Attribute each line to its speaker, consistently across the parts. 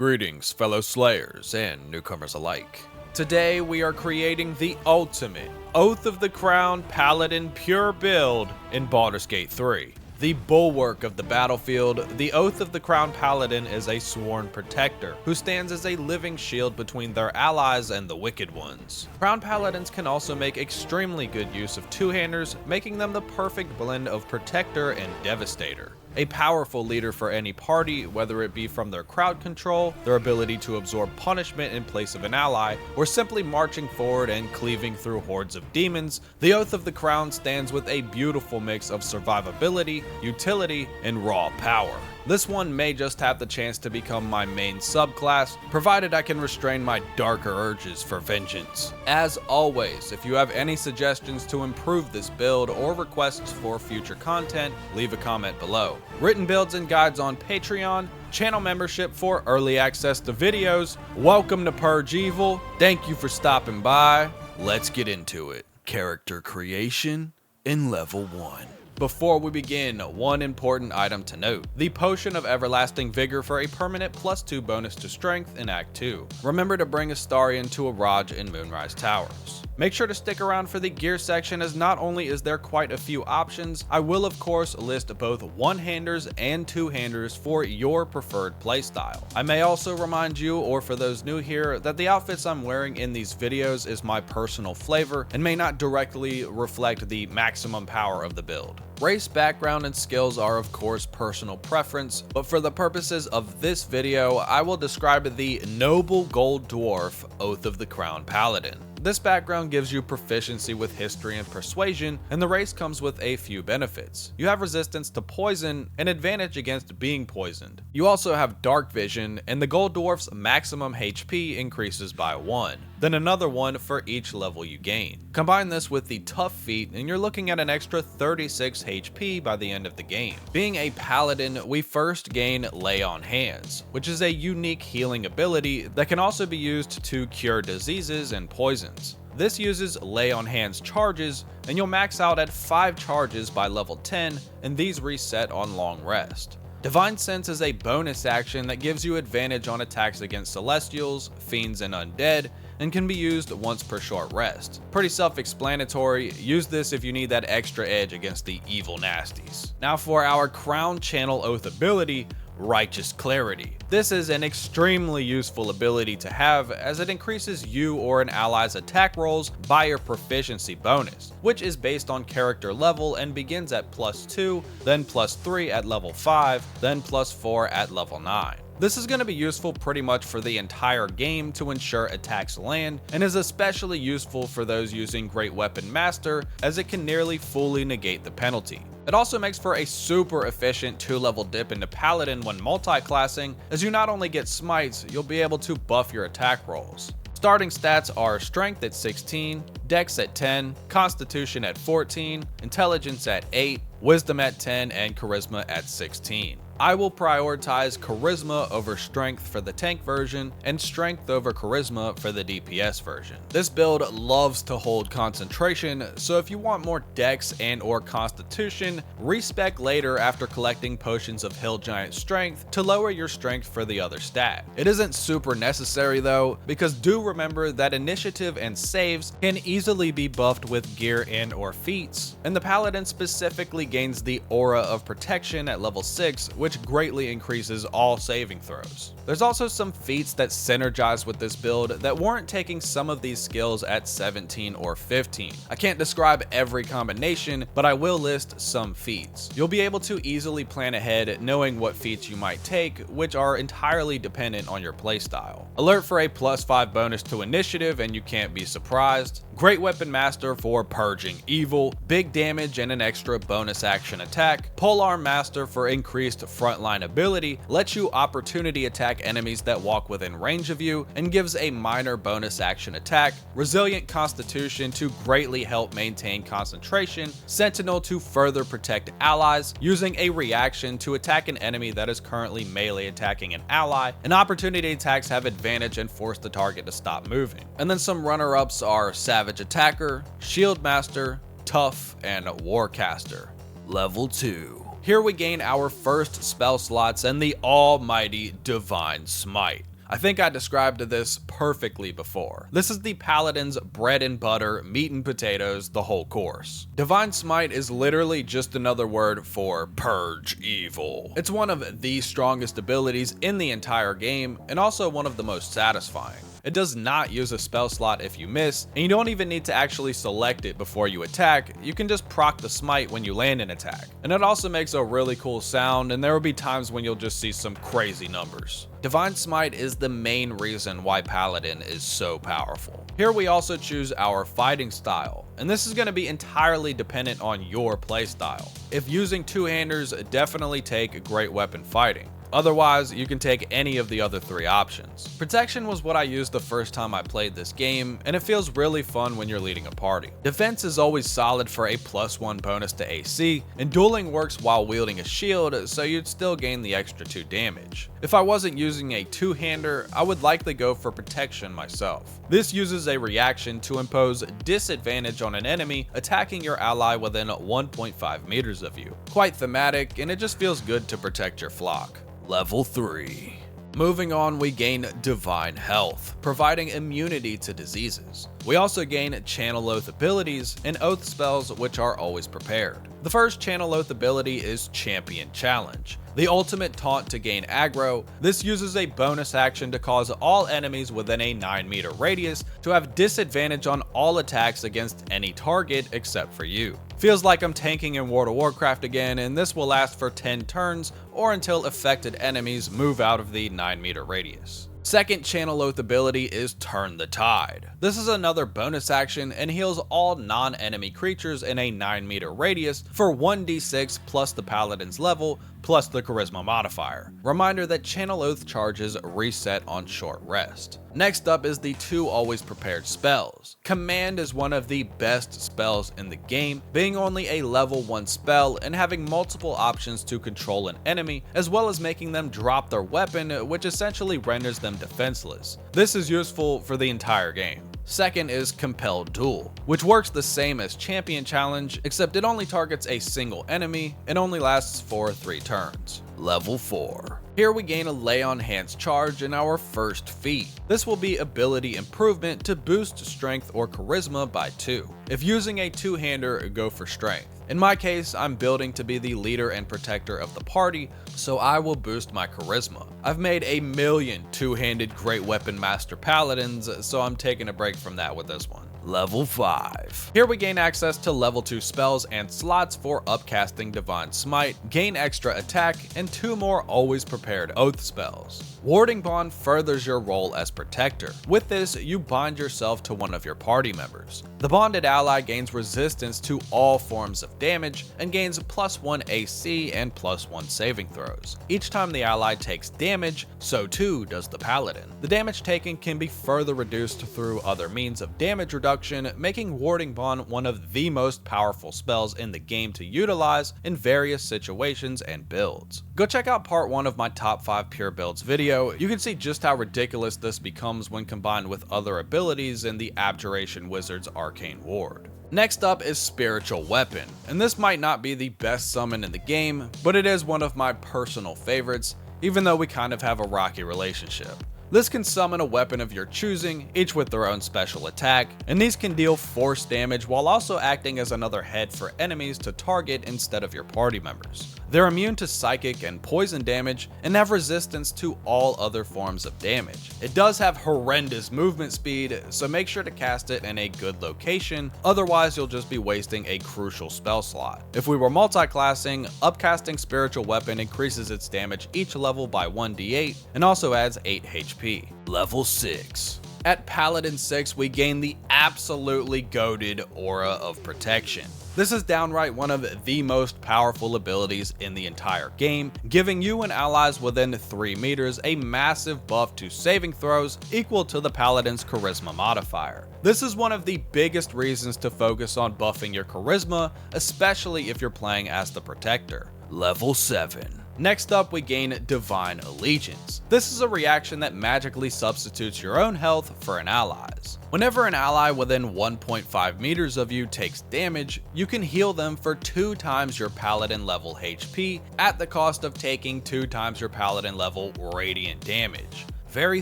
Speaker 1: Greetings, fellow slayers and newcomers alike. Today we are creating the ultimate Oath of the Crown Paladin pure build in Baldur's Gate 3. The bulwark of the battlefield, the Oath of the Crown Paladin is a sworn protector who stands as a living shield between their allies and the wicked ones. Crown Paladins can also make extremely good use of two-handers, making them the perfect blend of protector and devastator. A powerful leader for any party, whether it be from their crowd control, their ability to absorb punishment in place of an ally, or simply marching forward and cleaving through hordes of demons, the Oath of the Crown stands with a beautiful mix of survivability, utility, and raw power. This one may just have the chance to become my main subclass, provided I can restrain my darker urges for vengeance. As always, if you have any suggestions to improve this build or requests for future content, leave a comment below. Written builds and guides on Patreon, channel membership for early access to videos, welcome to Purge Evil, thank you for stopping by, let's get into it. Character creation in level 1. Before we begin, one important item to note. The Potion of Everlasting Vigor for a permanent +2 bonus to Strength in Act 2. Remember to bring Astarion to Araj in Moonrise Towers. Make sure to stick around for the gear section, as not only is there quite a few options, I will of course list both one-handers and two-handers for your preferred playstyle. I may also remind you, or for those new here, that the outfits I'm wearing in these videos is my personal flavor and may not directly reflect the maximum power of the build. Race, background, and skills are of course personal preference, but for the purposes of this video, I will describe the Noble Gold Dwarf Oath of the Crown Paladin. This background gives you proficiency with history and persuasion, and the race comes with a few benefits. You have resistance to poison, and advantage against being poisoned. You also have dark vision, and the Gold Dwarf's maximum HP increases by 1, then another 1 for each level you gain. Combine this with the tough feat, and you're looking at an extra 36 HP by the end of the game. Being a paladin, we first gain Lay on Hands, which is a unique healing ability that can also be used to cure diseases and poisons. This uses Lay on Hands charges, and you'll max out at 5 charges by level 10, and these reset on long rest. Divine Sense is a bonus action that gives you advantage on attacks against celestials, fiends, and undead, and can be used once per short rest. Pretty self-explanatory, use this if you need that extra edge against the evil nasties. Now for our Crown Channel Oath ability, Righteous Clarity. This is an extremely useful ability to have, as it increases you or an ally's attack rolls by your proficiency bonus, which is based on character level and begins at +2, then +3 at level 5, then +4 at level 9. This is going to be useful pretty much for the entire game to ensure attacks land, and is especially useful for those using Great Weapon Master, as it can nearly fully negate the penalty. It also makes for a super efficient 2-level dip into Paladin when multi-classing, as you not only get smites, you'll be able to buff your attack rolls. Starting stats are Strength at 16, Dex at 10, Constitution at 14, Intelligence at 8, Wisdom at 10, and Charisma at 16. I will prioritize Charisma over Strength for the tank version, and Strength over Charisma for the DPS version. This build loves to hold concentration, so if you want more Dex and or Constitution, respec later after collecting potions of Hill Giant Strength to lower your Strength for the other stat. It isn't super necessary though, because do remember that initiative and saves can easily be buffed with gear and or feats, and the Paladin specifically gains the Aura of Protection at level 6, which greatly increases all saving throws. There's also some feats that synergize with this build that warrant taking some of these skills at 17 or 15. I can't describe every combination, but I will list some feats. You'll be able to easily plan ahead knowing what feats you might take, which are entirely dependent on your playstyle. Alert for a +5 bonus to initiative, and you can't be surprised. Great Weapon Master for purging evil, big damage and an extra bonus action attack. Polearm Master for increased frontline ability, lets you opportunity attack enemies that walk within range of you, and gives a minor bonus action attack. Resilient Constitution to greatly help maintain concentration. Sentinel to further protect allies, using a reaction to attack an enemy that is currently melee attacking an ally, and opportunity attacks have advantage and force the target to stop moving. And then some runner-ups are Savage Attacker, Shield Master, Tough, and Warcaster. Level 2. Here we gain our first spell slots and the almighty Divine Smite. I think I described this perfectly before. This is the Paladin's bread and butter, meat and potatoes, the whole course. Divine Smite is literally just another word for purge evil. It's one of the strongest abilities in the entire game, and also one of the most satisfying. It does not use a spell slot if you miss, and you don't even need to actually select it before you attack. You can just proc the smite when you land an attack. And it also makes a really cool sound, and there will be times when you'll just see some crazy numbers. Divine Smite is the main reason why Paladin is so powerful. Here we also choose our fighting style, and this is going to be entirely dependent on your playstyle. If using two-handers, definitely take great weapon fighting. Otherwise, you can take any of the other three options. Protection was what I used the first time I played this game, and it feels really fun when you're leading a party. Defense is always solid for a +1 bonus to AC, and dueling works while wielding a shield, so you'd still gain the extra 2 damage. If I wasn't using a two-hander, I would likely go for protection myself. This uses a reaction to impose disadvantage on an enemy attacking your ally within 1.5 meters of you. Quite thematic, and it just feels good to protect your flock. Level 3. Moving on, we gain Divine Health, providing immunity to diseases. We also gain Channel Oath abilities and Oath spells, which are always prepared. The first Channel Oath ability is Champion Challenge, the ultimate taunt to gain aggro. This uses a bonus action to cause all enemies within a 9-meter radius to have disadvantage on all attacks against any target except for you. Feels like I'm tanking in World of Warcraft again, and this will last for 10 turns or until affected enemies move out of the 9-meter radius. Second Channel Oath ability is Turn the Tide. This is another bonus action and heals all non-enemy creatures in a 9-meter radius for 1d6 plus the Paladin's level plus the Charisma modifier. Reminder that Channel Oath charges reset on short rest. Next up is the 2 always prepared spells. Command is one of the best spells in the game, being only a level 1 spell and having multiple options to control an enemy, as well as making them drop their weapon, which essentially renders them defenseless. This is useful for the entire game. Second is Compelled Duel, which works the same as Champion Challenge, except it only targets a single enemy and only lasts for 3 turns. Level 4. Here we gain a Lay on Hands charge in our first feat. This will be ability improvement to boost strength or charisma by 2. If using a two-hander, go for strength. In my case, I'm building to be the leader and protector of the party, so I will boost my charisma. I've made a million two-handed great weapon master paladins, so I'm taking a break from that with this one. Level 5. Here we gain access to level 2 spells and slots for upcasting Divine Smite, gain extra attack, and 2 more always prepared oath spells. Warding Bond furthers your role as protector. With this, you bind yourself to one of your party members. The bonded ally gains resistance to all forms of damage and gains +1 AC and +1 saving throws. Each time the ally takes damage, so too does the paladin. The damage taken can be further reduced through other means of damage reduction, making Warding Bond one of the most powerful spells in the game to utilize in various situations and builds. Go check out part 1 of my top 5 pure builds video. You can see just how ridiculous this becomes when combined with other abilities in the Abjuration Wizard's Arcane Ward. Next up is Spiritual Weapon, and this might not be the best summon in the game, but it is one of my personal favorites, even though we kind of have a rocky relationship. This can summon a weapon of your choosing, each with their own special attack, and these can deal force damage while also acting as another head for enemies to target instead of your party members. They're immune to psychic and poison damage and have resistance to all other forms of damage. It does have horrendous movement speed, so make sure to cast it in a good location, otherwise you'll just be wasting a crucial spell slot. If we were multi-classing, upcasting Spiritual Weapon increases its damage each level by 1d8 and also adds 8 HP. Level 6. At Paladin 6, we gain the absolutely goated Aura of Protection. This is downright one of the most powerful abilities in the entire game, giving you and allies within 3 meters a massive buff to saving throws equal to the Paladin's Charisma modifier. This is one of the biggest reasons to focus on buffing your Charisma, especially if you're playing as the Protector. Level 7. Next up, we gain Divine Allegiance. This is a reaction that magically substitutes your own health for an ally's. Whenever an ally within 1.5 meters of you takes damage, you can heal them for 2 times your Paladin level HP at the cost of taking 2 times your Paladin level radiant damage. Very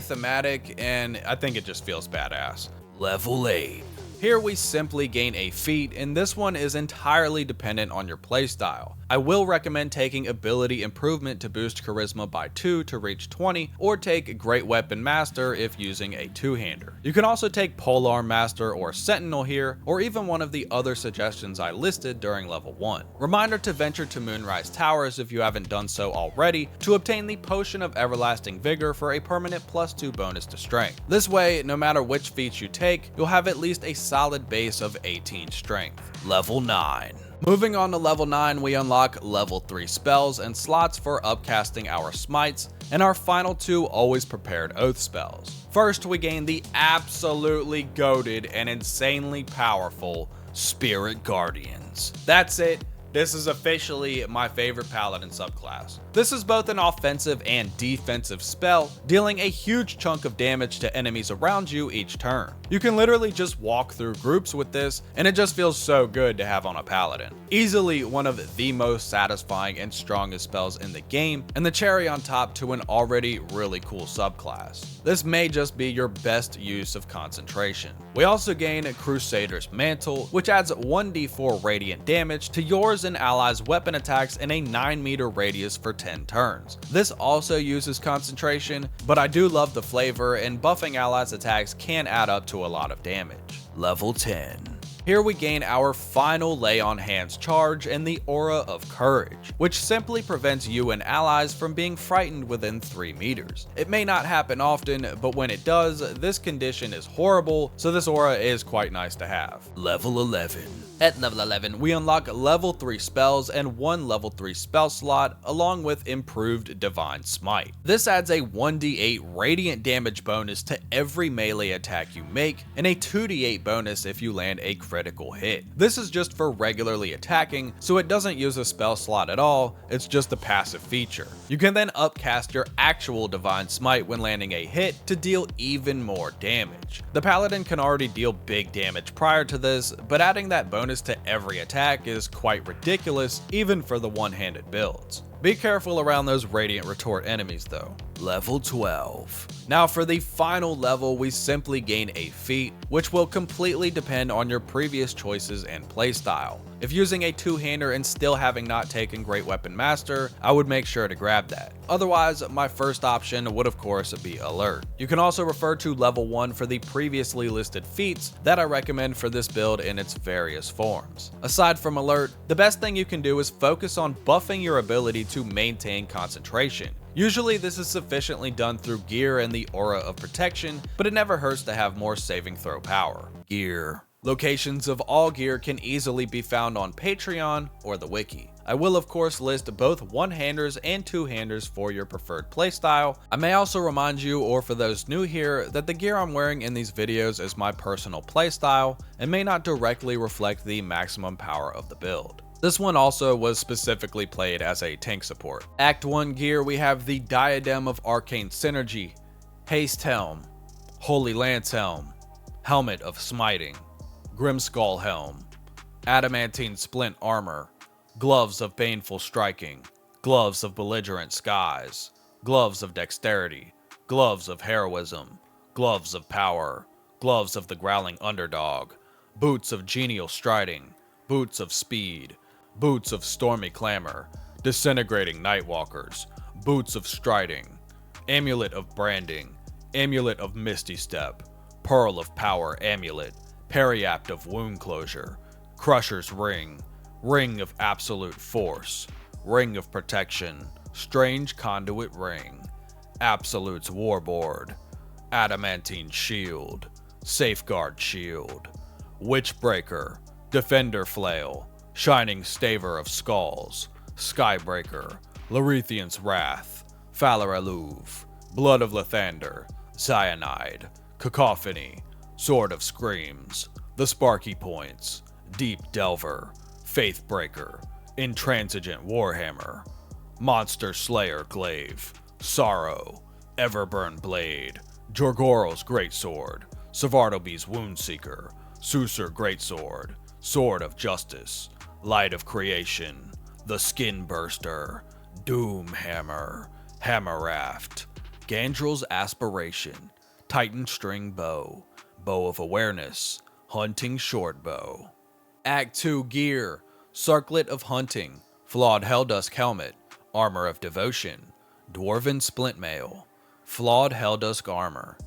Speaker 1: thematic, and I think it just feels badass. Level 8. Here we simply gain a feat, and this one is entirely dependent on your playstyle. I will recommend taking ability improvement to boost charisma by 2 to reach 20, or take Great Weapon Master if using a two-hander. You can also take Polearm Master or Sentinel here, or even one of the other suggestions I listed during level 1. Reminder to venture to Moonrise Towers if you haven't done so already, to obtain the Potion of Everlasting Vigor for a permanent +2 bonus to strength. This way, no matter which feats you take, you'll have at least a solid base of 18 strength. Level 9. Moving on to level 9, we unlock level 3 spells and slots for upcasting our smites, and our final 2 always prepared oath spells. First, we gain the absolutely goated and insanely powerful Spirit Guardians. That's it. This is officially my favorite Paladin subclass. This is both an offensive and defensive spell, dealing a huge chunk of damage to enemies around you each turn. You can literally just walk through groups with this, and it just feels so good to have on a Paladin. Easily one of the most satisfying and strongest spells in the game, and the cherry on top to an already really cool subclass. This may just be your best use of concentration. We also gain Crusader's Mantle, which adds 1d4 radiant damage to yours and allies' weapon attacks in a 9-meter radius for 10 turns. This also uses concentration, but I do love the flavor, and buffing allies' attacks can add up to a lot of damage. Level 10. Here we gain our final Lay on Hands charge and the Aura of Courage, which simply prevents you and allies from being frightened within 3 meters. It may not happen often, but when it does, this condition is horrible, so this aura is quite nice to have. Level 11. At level 11, we unlock level 3 spells and 1 level 3 spell slot, along with improved Divine Smite. This adds a 1d8 radiant damage bonus to every melee attack you make, and a 2d8 bonus if you land a critical hit. This is just for regularly attacking, so it doesn't use a spell slot at all, it's just a passive feature. You can then upcast your actual Divine Smite when landing a hit to deal even more damage. The Paladin can already deal big damage prior to this, but adding that bonus to every attack is quite ridiculous, even for the one-handed builds. Be careful around those Radiant Retort enemies though. Level 12. Now for the final level, we simply gain a feat, which will completely depend on your previous choices and playstyle. If using a two-hander and still having not taken Great Weapon Master, I would make sure to grab that. Otherwise, my first option would of course be Alert. You can also refer to level 1 for the previously listed feats that I recommend for this build in its various forms. Aside from Alert, the best thing you can do is focus on buffing your ability to maintain concentration. Usually this is sufficiently done through gear and the Aura of Protection, but it never hurts to have more saving throw power. Gear. Locations of all gear can easily be found on Patreon or the wiki. I will of course list both one-handers and two-handers for your preferred playstyle. I may also remind you, or for those new here, that the gear I'm wearing in these videos is my personal playstyle and may not directly reflect the maximum power of the build. This one also was specifically played as a tank support. Act 1 gear, we have the Diadem of Arcane Synergy, Haste Helm, Holy Lance Helm, Helmet of Smiting, Grimskull Helm, Adamantine Splint Armor, Gloves of Baneful Striking, Gloves of Belligerent Skies, Gloves of Dexterity, Gloves of Heroism, Gloves of Power, Gloves of the Growling Underdog, Boots of Genial Striding, Boots of Speed, Boots of Stormy Clamor, Disintegrating Nightwalkers, Boots of Striding, Amulet of Branding, Amulet of Misty Step, Pearl of Power Amulet, Periapt of Wound Closure, Crusher's Ring, Ring of Absolute Force, Ring of Protection, Strange Conduit Ring, Absolute's Warboard, Adamantine Shield, Safeguard Shield, Witchbreaker, Defender Flail, Shining Staver of Skulls, Skybreaker, Larethian's Wrath, Falareluve, Blood of Lathander, Cyanide, Cacophony, Sword of Screams, The Sparky Points, Deep Delver, Faithbreaker, Intransigent Warhammer, Monster Slayer Glaive, Sorrow, Everburn Blade, Jorgoral's Greatsword, Savardobi's Woundseeker, Susur Greatsword, Sword of Justice, Light of Creation, the Skin Burster, Doom Hammer, Hammer Raft, Gandrel's Aspiration, Titan String Bow, Bow of Awareness, Hunting Short Bow. Act 2 Gear, Circlet of Hunting, Flawed Helldusk Helmet, Armor of Devotion, Dwarven Splint Mail, Flawed Helldusk Armor,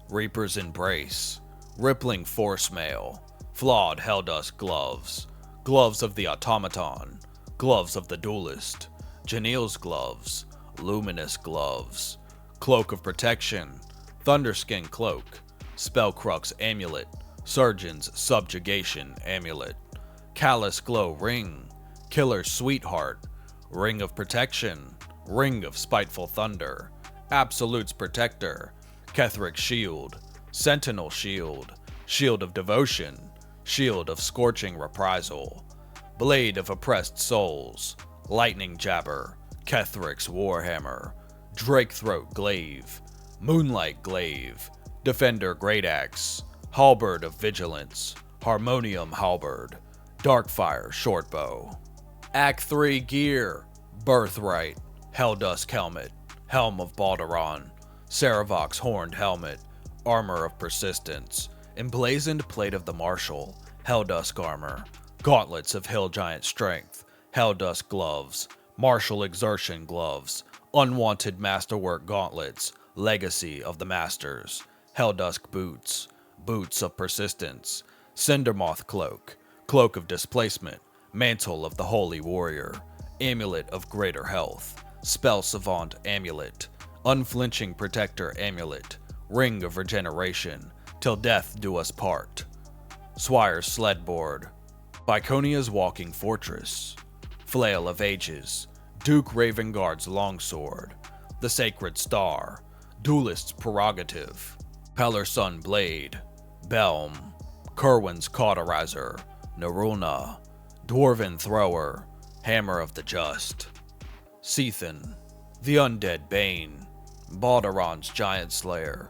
Speaker 1: Reaper's Embrace, Rippling Force Mail, Flawed Helldusk Gloves, Gloves of the Automaton, Gloves of the Duelist, Janiel's Gloves, Luminous Gloves, Cloak of Protection, Thunderskin Cloak, Spellcrux Amulet, Surgeon's Subjugation Amulet, Callous Glow Ring, Killer's Sweetheart, Ring of Protection, Ring of Spiteful Thunder, Absolute's Protector, Ketheric Shield, Sentinel Shield, Shield of Devotion, Shield of Scorching Reprisal, Blade of Oppressed Souls, Lightning Jabber, Ketheric's Warhammer, Drakethroat Glaive, Moonlight Glaive, Defender Great Axe, Halberd of Vigilance, Harmonium Halberd, Darkfire Shortbow. Act 3 Gear, Birthright, Helldusk Helmet, Helm of Balduran, Saravok's Horned Helmet, Armor of Persistence, Emblazoned Plate of the Marshal, Helldusk Armor, Gauntlets of Hill Giant Strength, Helldusk Gloves, Martial Exertion Gloves, Unwanted Masterwork Gauntlets, Legacy of the Masters, Helldusk Boots, Boots of Persistence, Cindermoth Cloak, Cloak of Displacement, Mantle of the Holy Warrior, Amulet of Greater Health, Spell Savant Amulet, Unflinching Protector Amulet, Ring of Regeneration, Till Death Do Us Part, Swire's Sledboard, Biconia's Walking Fortress, Flail of Ages, Duke Ravenguard's Longsword, The Sacred Star, Duelist's Prerogative, Pellersun Blade, Belm, Kerwin's Cauterizer, Narulna, Dwarven Thrower, Hammer of the Just, Seathan, the Undead Bane, Balduran's Giant Slayer,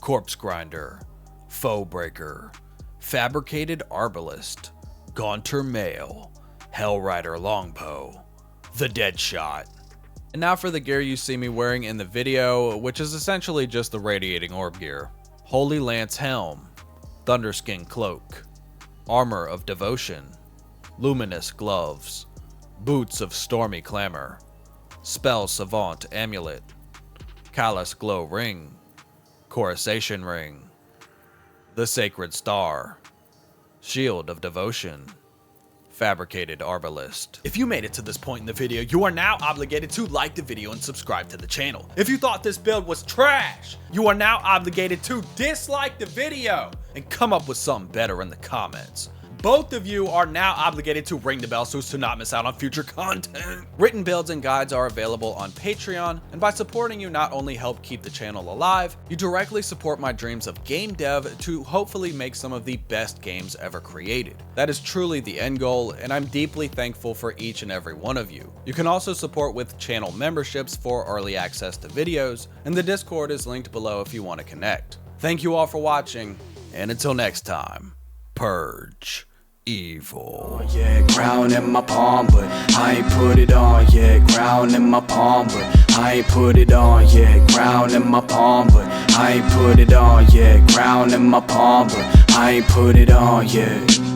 Speaker 1: Corpse Grinder, Foe Breaker, Fabricated Arbalist, Gaunter Mail, Hellrider Longbow, the Deadshot. And now for the gear you see me wearing in the video, which is essentially just the Radiating Orb gear. Holy Lance Helm, Thunderskin Cloak, Armor of Devotion, Luminous Gloves, Boots of Stormy Clamor, Spell Savant Amulet, Callous Glow Ring, Coruscation Ring, The Sacred Star, Shield of Devotion, Fabricated Arbalist. If you made it to this point in the video, you are now obligated to like the video and subscribe to the channel. If you thought this build was trash, you are now obligated to dislike the video and come up with something better in the comments. Both of you are now obligated to ring the bell so as to not miss out on future content. Written builds and guides are available on Patreon, and by supporting you not only help keep the channel alive, you directly support my dreams of game dev to hopefully make some of the best games ever created. That is truly the end goal, and I'm deeply thankful for each and every one of you. You can also support with channel memberships for early access to videos, and the Discord is linked below if you want to connect. Thank you all for watching, and until next time, Purge evil.
Speaker 2: Oh, yeah, crown in my palm, but I ain't put it on. Yeah, crown in my palm, but I ain't put it on. Yeah, crown in my palm, but I ain't put it on. Yeah, crown in my palm, but I ain't put it on. Yeah.